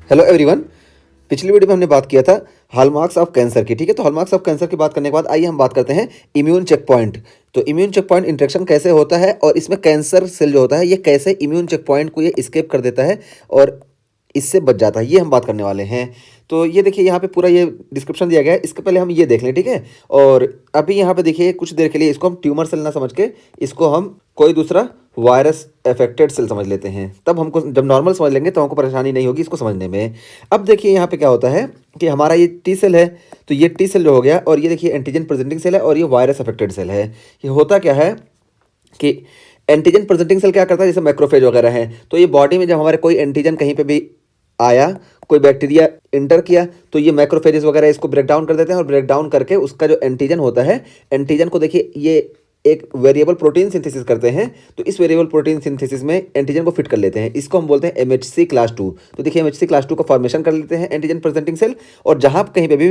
Hello everyone. पिछली video में हमने बात किया था हॉलमार्क्स ऑफ कैंसर की। ठीक है, तो हॉलमार्क्स ऑफ कैंसर की बात करने के बाद आइए हम बात करते हैं इम्यून चेक पॉइंट। तो इम्यून चेक पॉइंट इंटरेक्शन कैसे होता है और इसमें कैंसर सेल जो होता है ये कैसे इम्यून चेक पॉइंट को ये स्केप कर देता है और इससे बच जाता है, ये हम बात करने वाले हैं। तो ये देखिए यहाँ पे पूरा ये डिस्क्रिप्शन दिया गया है, इसके पहले हम ये देख लें। ठीक है, और अभी यहाँ पे देखिए कुछ देर के लिए इसको हम ट्यूमर सेल ना समझ के इसको हम कोई दूसरा वायरस अफेक्टेड सेल समझ लेते हैं। तब हमको जब नॉर्मल समझ लेंगे तो हमको परेशानी नहीं होगी इसको समझने में। अब देखिए यहाँ पे क्या होता है कि हमारा ये टी सेल है, तो ये टी सेल जो हो गया और ये देखिए एंटीजन प्रेजेंटिंग सेल है और ये वायरस अफेक्टेड सेल है। ये होता क्या है कि एंटीजन प्रेजेंटिंग सेल क्या करता है, जैसे मैक्रोफेज वगैरह है, तो ये बॉडी में जब हमारे कोई एंटीजन कहीं पे भी आया, कोई बैक्टीरिया इंटर किया, तो ये मैक्रोफेजेस वगैरह इसको ब्रेक डाउन कर देते हैं और ब्रेक डाउन करके उसका जो एंटीजन होता है, एंटीजन को देखिए ये एक वेरिएबल प्रोटीन सिंथेसिस करते हैं। तो इस वेरिएबल प्रोटीन सिंथेसिस में एंटीजन को फिट कर लेते हैं, इसको हम बोलते हैं एमएचसी क्लास 2। तो देखिए एमएचसी क्लास 2 का फॉर्मेशन कर लेते हैं एंटीजन प्रेजेंटिंग सेल, और जहां कहीं पे भी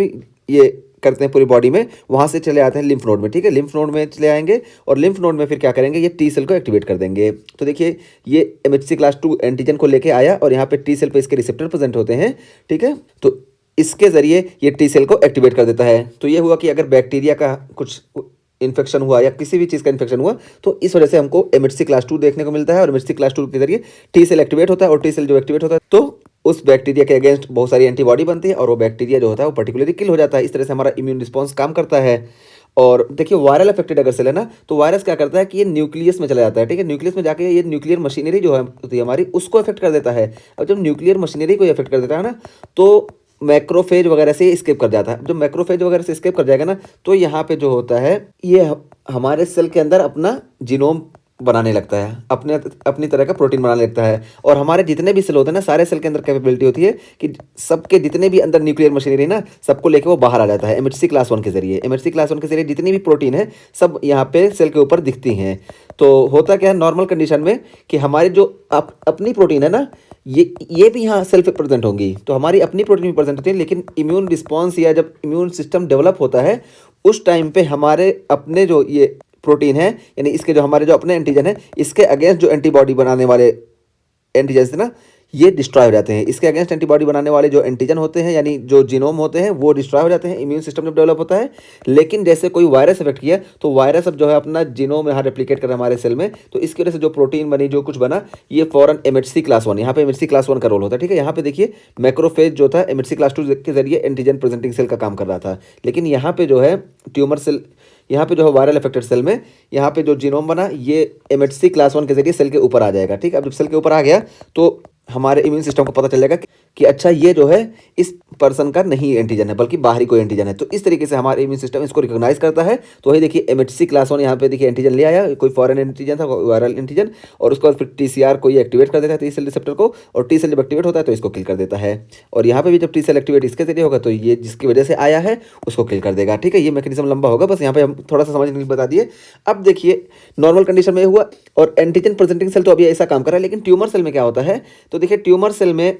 ये करते हैं पूरी बॉडी में, वहां से चले आते हैं लिम्फ नोड में। ठीक है, लिम्फ नोड में चले आएंगे और लिम्फ नोड में फिर क्या करेंगे, ये टी सेल को एक्टिवेट कर देंगे। तो देखिए ये एमएचसी क्लास 2 एंटीजन को लेके आया और यहाँ पे टी सेल पे इसके रिसेप्टर प्रेजेंट होते हैं। ठीक है, तो इसके जरिए ये टी सेल को एक्टिवेट कर देता है। तो ये हुआ कि अगर बैक्टीरिया का कुछ इन्फेक्शन हुआ या किसी भी चीज़ का इन्फेक्शन हुआ तो इस वजह से हमको एमएचसी क्लास 2 देखने को मिलता है, और एमएचसी क्लास 2 के जरिए टी सेल एक्टिवेट होता है, और टी सेल जो एक्टिवेट होता है तो उस बैक्टीरिया के अगेंस्ट बहुत सारी एंटीबॉडी बनती है और वो बैक्टीरिया जो होता है वो पर्टिकुलरली किल हो जाता है। इस तरह से हमारा इम्यून रिस्पॉन्स काम करता है। और देखिए वायरल अफेक्टेड अगर सेल है ना, तो वायरस क्या करता है कि ये न्यूक्लियस में चला जाता है। ठीक है, न्यूक्लियस में जाके ये न्यूक्लियर मशीनरी जो है होती है हमारी, उसको अफेक्ट कर देता है। अब जब न्यूक्लियर मशीनरी को अफेक्ट कर देता है ना, तो मैक्रोफेज वगैरह से स्केप कर जाता है। जब मैक्रोफेज वगैरह से स्केप कर जाएगा ना, तो यहाँ पे जो होता है ये हमारे सेल के अंदर अपना जीनोम बनाने लगता है, अपने अपनी तरह का प्रोटीन बनाने लगता है। और हमारे जितने भी सेल होते हैं ना, सारे सेल के अंदर कैपेबिलिटी होती है कि सबके जितने भी अंदर न्यूक्लियर मशीनरी है ना, सबको लेके वो बाहर आ जाता है एमएचसी क्लास 1 के जरिए। एमएचसी क्लास 1 के जरिए जितनी भी प्रोटीन है सब यहाँ पे सेल के ऊपर दिखती हैं। तो होता क्या है नॉर्मल कंडीशन में कि हमारी जो अपनी प्रोटीन है ना, ये भी यहाँ सेल पे प्रेजेंट होंगी, तो हमारी अपनी प्रोटीन भी प्रेजेंट होती है। लेकिन इम्यून रिस्पॉन्स या जब इम्यून सिस्टम डेवलप होता है उस टाइम पे हमारे अपने जो ये प्रोटीन है, यानी इसके जो हमारे जो अपने एंटीजन है, इसके अगेंस्ट जो एंटीबॉडी बनाने वाले एंटीजन है ना, ये डिस्ट्रॉय हो जाते हैं। इसके अगेंस्ट एंटीबॉडी बनाने वाले जो एंटीजन होते हैं, यानी जो जीनोम होते हैं, वो डिस्ट्रॉय हो जाते हैं इम्यून सिस्टम जब डेवलप होता है। लेकिन जैसे कोई वायरस इफेक्ट किया तो वायरस अब जो है अपना जीनोम यहाँ रेप्लिकेट कर रहा है हमारे सेल में, तो इसकी वजह से जो प्रोटीन बनी, जो कुछ बना, ये फॉरन एमएचसी क्लास 1, यहाँ पे एमएचसी क्लास 1 का रोल होता है। ठीक है, यहाँ पे देखिए मैक्रोफेज जो था एमएचसी क्लास 2 के जरिए एंटीजन प्रेजेंटिंग सेल का काम कर रहा था। लेकिन यहाँ पे जो है ट्यूमर सेल, यहाँ पे जो है वायरल अफेक्टेड सेल में, यहाँ पे जो जीनोम बना ये एमएचसी क्लास 1 के जरिए सेल के ऊपर आ जाएगा। ठीक है, अब जब सेल के ऊपर आ गया तो हमारे इम्यून सिस्टम को पता चलेगा कि अच्छा ये जो है इस पर्सन का नहीं एंटीजन है बल्कि बाहरी कोई एंटीजन है। तो इस तरीके से हमारे इम्यून सिस्टम इसको रिकॉग्नाइज करता है। तो वही देखिए एमएचसी क्लास 1 यहाँ पे देखिए एंटीजन ले आया, कोई फॉरेन एंटीजन था, वायरल एंटीजन, और उसके बाद फिर टीसीआर को ये एक्टिवेट कर देता है टी सेल रिसेप्टर को, और टी सेल जब एक्टिवेट होता है तो इसको किल कर देता है। और यहाँ पे भी जब टी सेल एक्टिवेट इसके जरिए होगा तो ये जिसकी वजह से आया है उसको किल कर देगा। ठीक है, ये मैकेनिज्म लंबा होगा, बस यहाँ पे हम थोड़ा सा समझने के लिए बता दिए। अब देखिए नॉर्मल कंडीशन में हुआ और एंटीजन प्रेजेंटिंग सेल तो अभी ऐसा काम कर रहा है, लेकिन ट्यूमर सेल में क्या होता है, तो देखिए ट्यूमर सेल में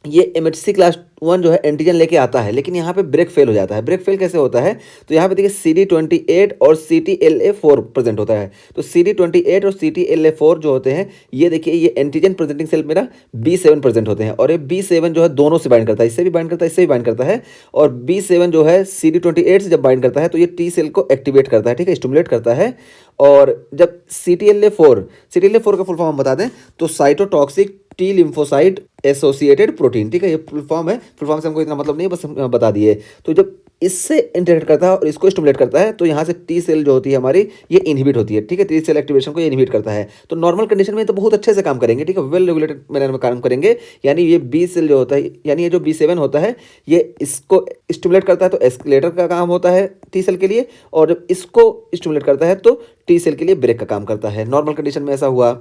ये एमएचसी क्लास 1 जो है एंटीजन लेके आता है, लेकिन यहाँ पे ब्रेक फेल हो जाता है। ब्रेक फेल कैसे होता है, तो यहाँ पे देखिए CD28 और CTLA4 प्रेजेंट होता है। तो CD28 और CTLA4 जो होते हैं, ये देखिए ये एंटीजन प्रेजेंटिंग सेल मेरा B7 प्रेजेंट होते हैं, और ये B7 जो है दोनों से बाइंड करता है, इससे भी बाइंड करता है, इससे भी बाइंड करता है। और B7 जो है CD28 से जब बाइंड करता है तो ये टी सेल को एक्टिवेट करता है, ठीक है, स्टिमुलेट करता है। और जब CTLA4 का फुल फॉर्म हम बता दें तो cytotoxic T lymphocyte associated protein. ठीक है, ये फुल फॉर्म है, फुल फॉर्म से हमको इतना मतलब नहीं है, बस हम बता दिए। तो जब इससे इंटरेक्ट करता है और इसको स्टिमुलेट करता है तो यहाँ से टी सेल जो होती है हमारी ये इनहिबिट होती है। ठीक है, टी सेल एक्टिवेशन को ये इनहिबिट करता है। तो नॉर्मल कंडीशन में तो बहुत अच्छे से काम करेंगे, ठीक है, वेल रेगुलेटेड मैनर में काम करेंगे। यानी ये बी सेल जो होता है, यानी ये जो B7 होता है ये इसको स्टिमुलेट करता है तो एस्केलेटर का काम होता है टी सेल के लिए, और जब इसको स्टिमुलेट करता है तो टी सेल के लिए ब्रेक का काम करता है। नॉर्मल कंडीशन में ऐसा हुआ।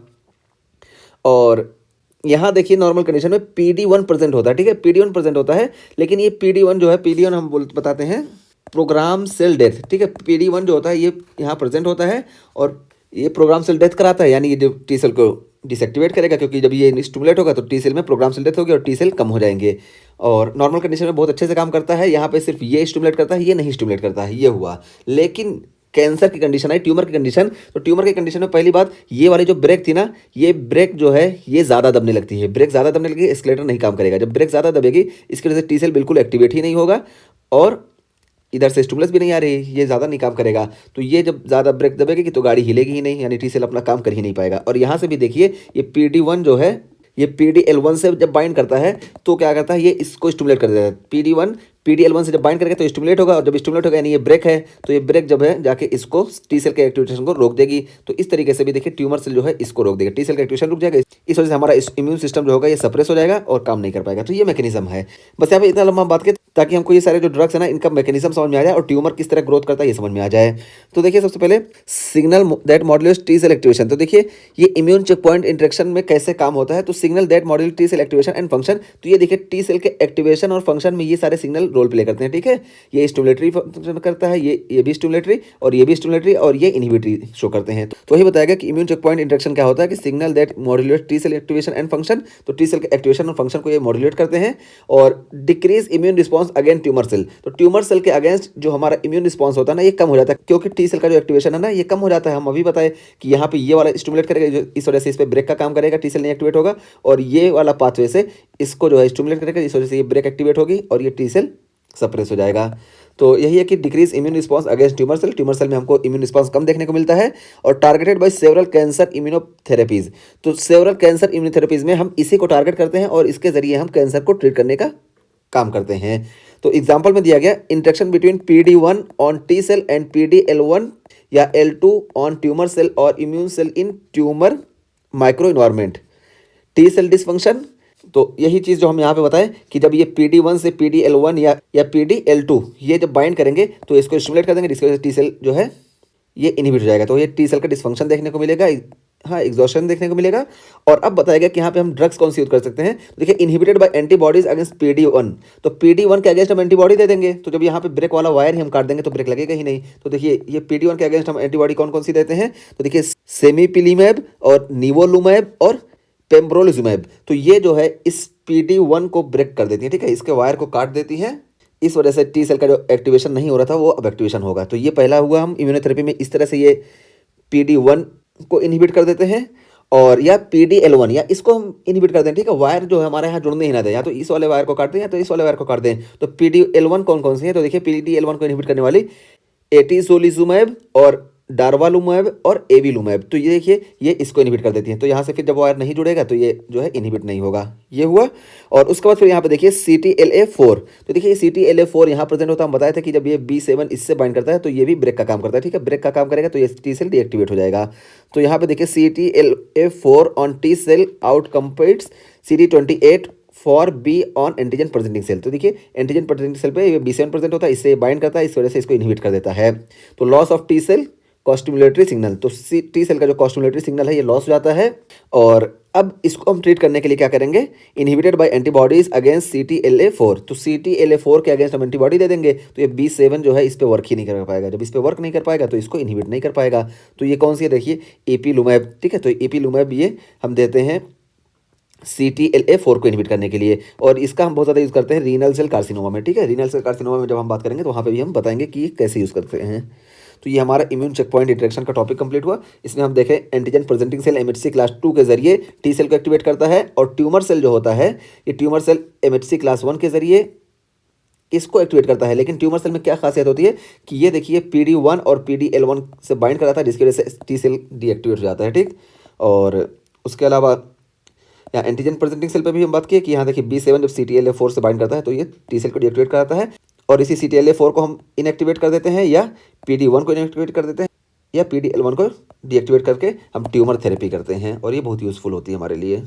और यहाँ देखिए नॉर्मल कंडीशन में PD1 प्रेजेंट होता है। ठीक है, PD1 प्रेजेंट होता है, लेकिन ये PD1 जो है, PD1 हम बताते हैं प्रोग्राम सेल डेथ। ठीक है, PD1 जो होता है ये यहाँ प्रेजेंट होता है और ये प्रोग्राम सेल डेथ कराता है, यानी ये जो टी सेल को डिसएक्टिवेट करेगा, क्योंकि जब ये स्टिमुलेट होगा तो टी सेल में प्रोग्राम सेल डेथ होगी और टी सेल कम हो जाएंगे। और नॉर्मल कंडीशन में बहुत अच्छे से काम करता है। यहाँ पे सिर्फ ये स्टिमुलेट करता है, ये नहीं स्टिमुलेट करता है, ये हुआ। लेकिन कैंसर की कंडीशन है, ट्यूमर की कंडीशन। तो ट्यूमर की कंडीशन में पहली बात, ये वाली जो ब्रेक थी ना, ये ब्रेक जो है ये ज़्यादा दबने लगती है। ब्रेक ज़्यादा दबने लगी, एस्केलेटर नहीं काम करेगा। जब ब्रेक ज़्यादा दबेगी, इसकी वजह से टी सेल बिल्कुल एक्टिवेट ही नहीं होगा और इधर से स्टिमुलस भी नहीं आ रही, ये ज़्यादा नहीं काम करेगा। तो ये जब ज़्यादा ब्रेक दबेगी तो गाड़ी हिलेगी ही नहीं, यानी टी सेल अपना काम कर ही नहीं पाएगा। और यहाँ से भी देखिए, ये PD1 जो है, ये PDL1 से जब बाइंड करता है तो क्या करता है, ये इसको स्टिमुलेट कर देता है। PD1 PDL1 से जब बाइंड करेगा तो स्टिमुलेट होगा, और जब स्टिमुलेट होगा यानी ये ब्रेक है, तो ये ब्रेक जब है जाके इसको टी सेल के एक्टिवेशन को रोक देगी। तो इस तरीके से भी देखिए ट्यूमर सेल जो है इसको रोक देगा, टी सेल का एक्टिवेशन रुक जाएगा। इस वजह से हमारा इम्यून सिस्टम जो होगा ये सप्रेस हो जाएगा और काम नहीं कर पाएगा। तो ये मैकेनिज्म है। बस यहाँ पे इतना लंबा बात करें ताकि हमको ये सारे जो ड्रग्स है ना, इनका मैकेनिज्म समझ में आ जाए और ट्यूमर किस तरह ग्रोथ करता है ये समझ में आ जाए। तो देखिए सबसे पहले signal that modulates T cell activation. तो देखिए ये इम्यून चेक पॉइंट इंटरेक्शन में कैसे काम होता है। तो signal that modulate T cell activation and function. तो ये देखिए टी सेल के एक्टिवेशन और फंक्शन में ये सारे सिग्नल रोल प्ले करते हैं, ठीक है। ये स्टिमुलेटरी फंक्शन करता है, ये भी स्टिमुलेटरी और ये भी स्टिमुलेटरी और ये इनहिबिटरी शो करते हैं। तो वही बताया गया कि इम्यून चेक पॉइंट इंटरेक्शन क्या होता है कि signal that modulate T cell activation and function. तो टी सेल के एक्टिवेशन और फंक्शन को ये मॉड्यूलेट करते हैं और decrease immune response against tumour cell. तो ट्यूमर सेल के अगेंस्ट जो हमारा इम्यून रिस्पॉन्स होता है ना, ये कम हो जाता है, क्योंकि टी सेल का जो एक्टिवेशन है ना ये कम हो जाता है। हम अभी बताए कि यहाँ पे ये वाला स्टिमुलेट करेगा, इस वजह से इस पर ब्रेक का काम करेगा, टी सेल नहीं एक्टिवेट होगा, और ये वाला पाथवे से इसको जो है स्टिमुलेट करेगा, इस वजह से ये ब्रेक एक्टिवेट होगी और ये टी सेल सप्रेस हो जाएगा। तो यही है कि decrease immune response against tumour cell. Tumour cell में हमको इम्यून रिस्पांस कम देखने को मिलता है। और targeted by several cancer immunotherapies. तो सेवरल कैंसर इम्यूनोथेरेपीज में हम इसी को टारगेट करते हैं और इसके जरिए हम कैंसर को ट्रीट करने का काम करते हैं। तो एग्जाम्पल में दिया गया interaction between PD1 on T cell and PDL1 या L2 ऑन ट्यूमर सेल और immune cell in tumour micro environment. T cell dysfunction. तो यही चीज़ जो हम यहाँ पे बताएं कि जब ये PD1 से PDL1 या PDL2 ये जब बाइंड करेंगे तो इसको स्टिमुलेट कर देंगे, जिसकी वजह से टी सेल जो है ये इनहिबिट हो जाएगा। तो ये टी सेल का डिसफंक्शन देखने को मिलेगा, हाँ एग्जॉशन देखने को मिलेगा। और अब बताएगा कि यहाँ पे हम ड्रग्स कौन सी यूज कर सकते हैं। तो देखिए inhibited by antibodies against PD1। तो PD1 के अगेंस्ट हम एंटीबॉडी दे देंगे। तो जब यहाँ पे ब्रेक वाला वायर ही हम काट देंगे तो ब्रेक लगेगा ही नहीं। तो देखिए ये PD1 के अगेंस्ट हम एंटीबॉडी कौन कौन सी देते हैं। तो देखिए सेमीपिलीमैब और निवोलुमैब और पेम्ब्रोलिजुमैब। तो ये जो है इस PD1 को ब्रेक कर देती है, ठीक है, इसके वायर को काट देती है। इस वजह से टी सेल का जो एक्टिवेशन नहीं हो रहा था वो अब एक्टिवेशन होगा। तो ये पहला हुआ, हम इम्यूनोथेरेपी में इस तरह से ये PD1 को इनहिबिट कर देते हैं। और या PDL1 या इसको हम इनहिबिट कर दें, ठीक है, वायर जो है हमारे यहाँ जुड़ने ही ना दें, या तो इस वाले वायर को काट दें या तो इस वाले वायर को काट दें। तो PDL1 कौन कौन सी है। तो देखिए PDL1 को इनहिबिट करने वाली एटीसोलिजुमैब और डार्वालुमैब और एविलुमैब। तो ये देखिए ये इसको इनहिबिट कर देती है। तो यहाँ से फिर जब वायर नहीं जुड़ेगा तो ये जो है इनहिबिट नहीं होगा, ये हुआ। और उसके बाद फिर यहाँ पे देखिए CTLA4। तो देखिए CTLA4 यहाँ प्रेजेंट होता है। हम बताया था कि जब ये B7 इससे बाइंड करता है तो ये भी ब्रेक का काम करता है, ठीक है, ब्रेक का काम करेगा तो ये टी सेल डीएक्टिवेट हो जाएगा। तो यहाँ पे देखिए CTLA4 on T cell out competes CD28 for B on antigen presenting cell. तो देखिए एंटीजन प्रेजेंटिंग सेल पे B7 प्रेजेंट होता है, इससे बाइंड करता है, इस वजह से इसको इनहिबिट कर देता है। तो loss of T cell costimulatory signal. तो टी सेल का जो कॉस्टिमुलेटरी सिग्नल है ये लॉस हो जाता है। और अब इसको हम ट्रीट करने के लिए क्या करेंगे, inhibited by antibodies against CTLA4। तो CTLA4 के अगेंस्ट हम एंटीबॉडी दे देंगे तो ये B7 जो है इस पे वर्क ही नहीं कर पाएगा। जब इस पे वर्क नहीं कर पाएगा तो इसको इनहिबिट नहीं कर पाएगा। तो ये कौन सी है, देखिए एपीलुमैब, ठीक है। तो एपीलुमैब ये हम देते हैं CTLA4 को इनहिबिट करने के लिए। और इसका हम बहुत ज़्यादा यूज़ करते हैं रीनल सेल कार्सिनोमा में, ठीक है। रीनल सेल कार्सिनोमा में जब हम बात करेंगे तो वहाँ पे भी हम बताएंगे कि कैसे यूज़ करते हैं। तो ये हमारा इम्यून चेक पॉइंट इंटरेक्शन का टॉपिक कंप्लीट हुआ। इसमें हम देखें antigen presenting cell MHC class 2 के जरिए टी सेल को एक्टिवेट करता है, और ट्यूमर सेल जो होता है ये ट्यूमर सेल MHC क्लास 1 के जरिए इसको एक्टिवेट करता है। लेकिन ट्यूमर सेल में क्या खासियत होती है कि ये देखिए PD1 और PDL1 से बाइंड कराता है, जिसकी वजह से टी सेल डीएक्टिवेट हो जाता है, ठीक। और उसके अलावा यहाँ एंटीजन प्रेजेंटिंग सेल पे भी हम बात की कि यहाँ देखिए B7 जब CTLA4 से बाइंड करता है तो ये टी सेल को डीएक्टिवेट कराता है, और इसी CTLA4 को हम इनएक्टिवेट कर देते हैं, या PD1 को इनएक्टिवेट कर देते हैं, या PDL1 को डीएक्टिवेट करके हम ट्यूमर थेरेपी करते हैं। और ये बहुत यूज़फुल होती है हमारे लिए।